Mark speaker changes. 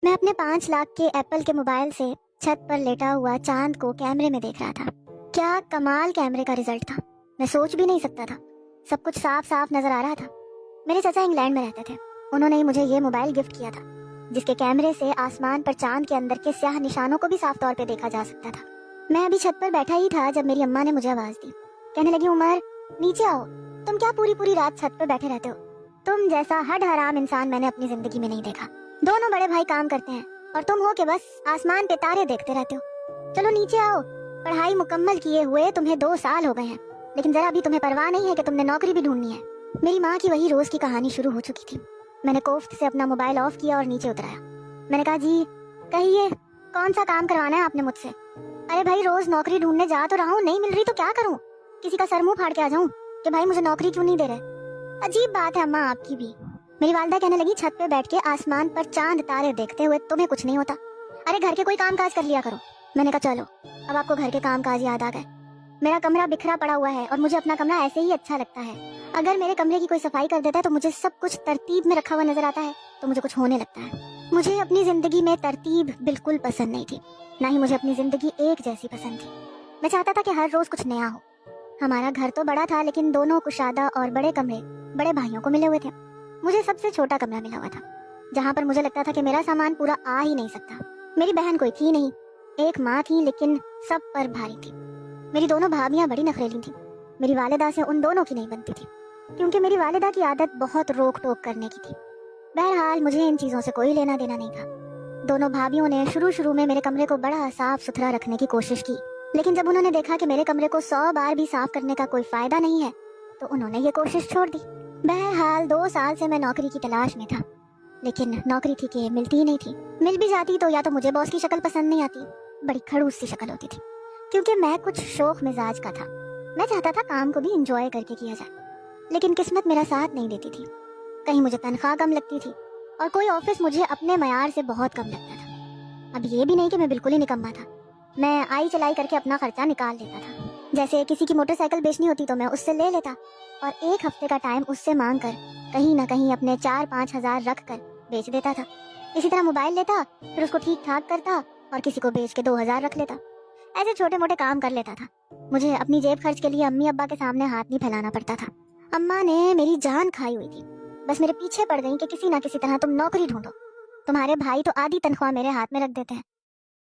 Speaker 1: मैं अपने 5 लाख के एप्पल के मोबाइल से छत पर लेटा हुआ चांद को कैमरे में देख रहा था। क्या कमाल कैमरे का रिजल्ट था। मैं सोच भी नहीं सकता था। सब कुछ साफ साफ नजर आ रहा था। मेरे चाचा इंग्लैंड में रहते थे। उन्होंने ही मुझे ये मोबाइल गिफ्ट किया था, जिसके कैमरे से आसमान पर चांद के अंदर के स्याह निशानों को भी साफ तौर पे देखा जा सकता था। मैं अभी छत पर बैठा ही था जब मेरी अम्मा ने मुझे आवाज दी। कहने लगी, उमर नीचे आओ, तुम क्या पूरी पूरी रात छत पर बैठे रहते हो? तुम जैसा हड हराम इंसान मैंने अपनी जिंदगी में नहीं देखा। दोनों बड़े भाई काम करते हैं और तुम हो के बस आसमान पे तारे देखते रहते हो। चलो नीचे आओ। पढ़ाई मुकम्मल किए हुए तुम्हें 2 साल हो गए हैं, लेकिन जरा भी तुम्हें परवाह नहीं है कि तुमने नौकरी भी ढूंढनी है। मेरी माँ की वही रोज की कहानी शुरू हो चुकी थी। मैंने कोफ्त से अपना मोबाइल ऑफ किया और नीचे उतराया। मैंने कहा, जी कहिए, कौन सा काम करवाना है आपने मुझसे? अरे भाई, रोज नौकरी ढूंढने जा तो रहा हूँ, नहीं मिल रही तो क्या करूँ? किसी का सर मुंह फाड़ के आ जाऊँ कि भाई मुझे नौकरी क्यों नहीं दे रहे? अजीब बात है अम्मा आपकी भी। मेरी वालदा कहने लगी, छत पे बैठ के आसमान पर चांद तारे देखते हुए तुम्हें कुछ नहीं होता? अरे घर के कोई काम काज कर लिया करो। मैंने कहा, चलो अब आपको घर के काम काज याद आ गए। मेरा कमरा बिखरा पड़ा हुआ है और मुझे अपना कमरा ऐसे ही अच्छा लगता है। अगर मेरे कमरे की कोई सफाई कर देता है तो मुझे सब कुछ तरतीब में रखा हुआ नजर आता है, तो मुझे कुछ होने लगता है। मुझे अपनी जिंदगी में तरतीब बिल्कुल पसंद नहीं थी, ना ही मुझे अपनी जिंदगी एक जैसी पसंद थी। मैं चाहता था कि हर रोज कुछ नया हो। हमारा घर तो बड़ा था, लेकिन दोनों कुशादा और बड़े कमरे बड़े भाइयों को मिले हुए थे। मुझे सबसे छोटा कमरा मिला हुआ था, जहाँ पर मुझे लगता था कि मेरा सामान पूरा आ ही नहीं सकता। मेरी बहन कोई थी नहीं, एक माँ थी, लेकिन सब पर भारी थी। मेरी दोनों भाभियाँ बड़ी नखरेली थी। मेरी वालिदा से उन दोनों की नहीं बनती थी, क्योंकि मेरी वालिदा की आदत बहुत रोक टोक करने की थी। बहरहाल मुझे इन चीज़ों से कोई लेना देना नहीं था। दोनों भाभियों ने शुरू में मेरे कमरे को बड़ा साफ सुथरा रखने की कोशिश की, लेकिन जब उन्होंने देखा कि मेरे कमरे को 100 बार भी साफ करने का कोई फायदा नहीं है, तो उन्होंने ये कोशिश छोड़ दी। बहरहाल 2 साल से मैं नौकरी की तलाश में था, लेकिन नौकरी थी कि मिलती ही नहीं थी। मिल भी जाती तो या तो मुझे बॉस की शक्ल पसंद नहीं आती, बड़ी खड़ूस सी शक्ल होती थी, क्योंकि मैं कुछ शौक मिजाज का था। मैं चाहता था काम को भी इंजॉय करके किया जाए, लेकिन किस्मत मेरा साथ नहीं देती थी। कहीं मुझे तनख्वाह कम लगती थी और कोई ऑफिस मुझे अपने मयार से बहुत कम लगता था। अब ये भी नहीं कि मैं बिल्कुल ही निकम्मा था। मैं आई चलाई करके अपना खर्चा निकाल लेता था। जैसे किसी की मोटरसाइकिल बेचनी होती तो मैं उससे ले लेता और 1 हफ्ते का टाइम उससे मांग कर कहीं ना कहीं अपने 4-5 हजार रख कर बेच देता था। इसी तरह मोबाइल लेता, फिर उसको ठीक ठाक करता और किसी को बेच के 2 हजार रख लेता। ऐसे छोटे मोटे काम कर लेता था। मुझे अपनी जेब खर्च के लिए अम्मी अब्बा के सामने हाथ नहीं फैलाना पड़ता था। अम्मा ने मेरी जान खाई हुई थी, बस मेरे पीछे पड़ गई कि किसी ना किसी तरह तुम नौकरी ढूंढो। तुम्हारे भाई तो आधी तनख्वाह मेरे हाथ में रख देते हैं,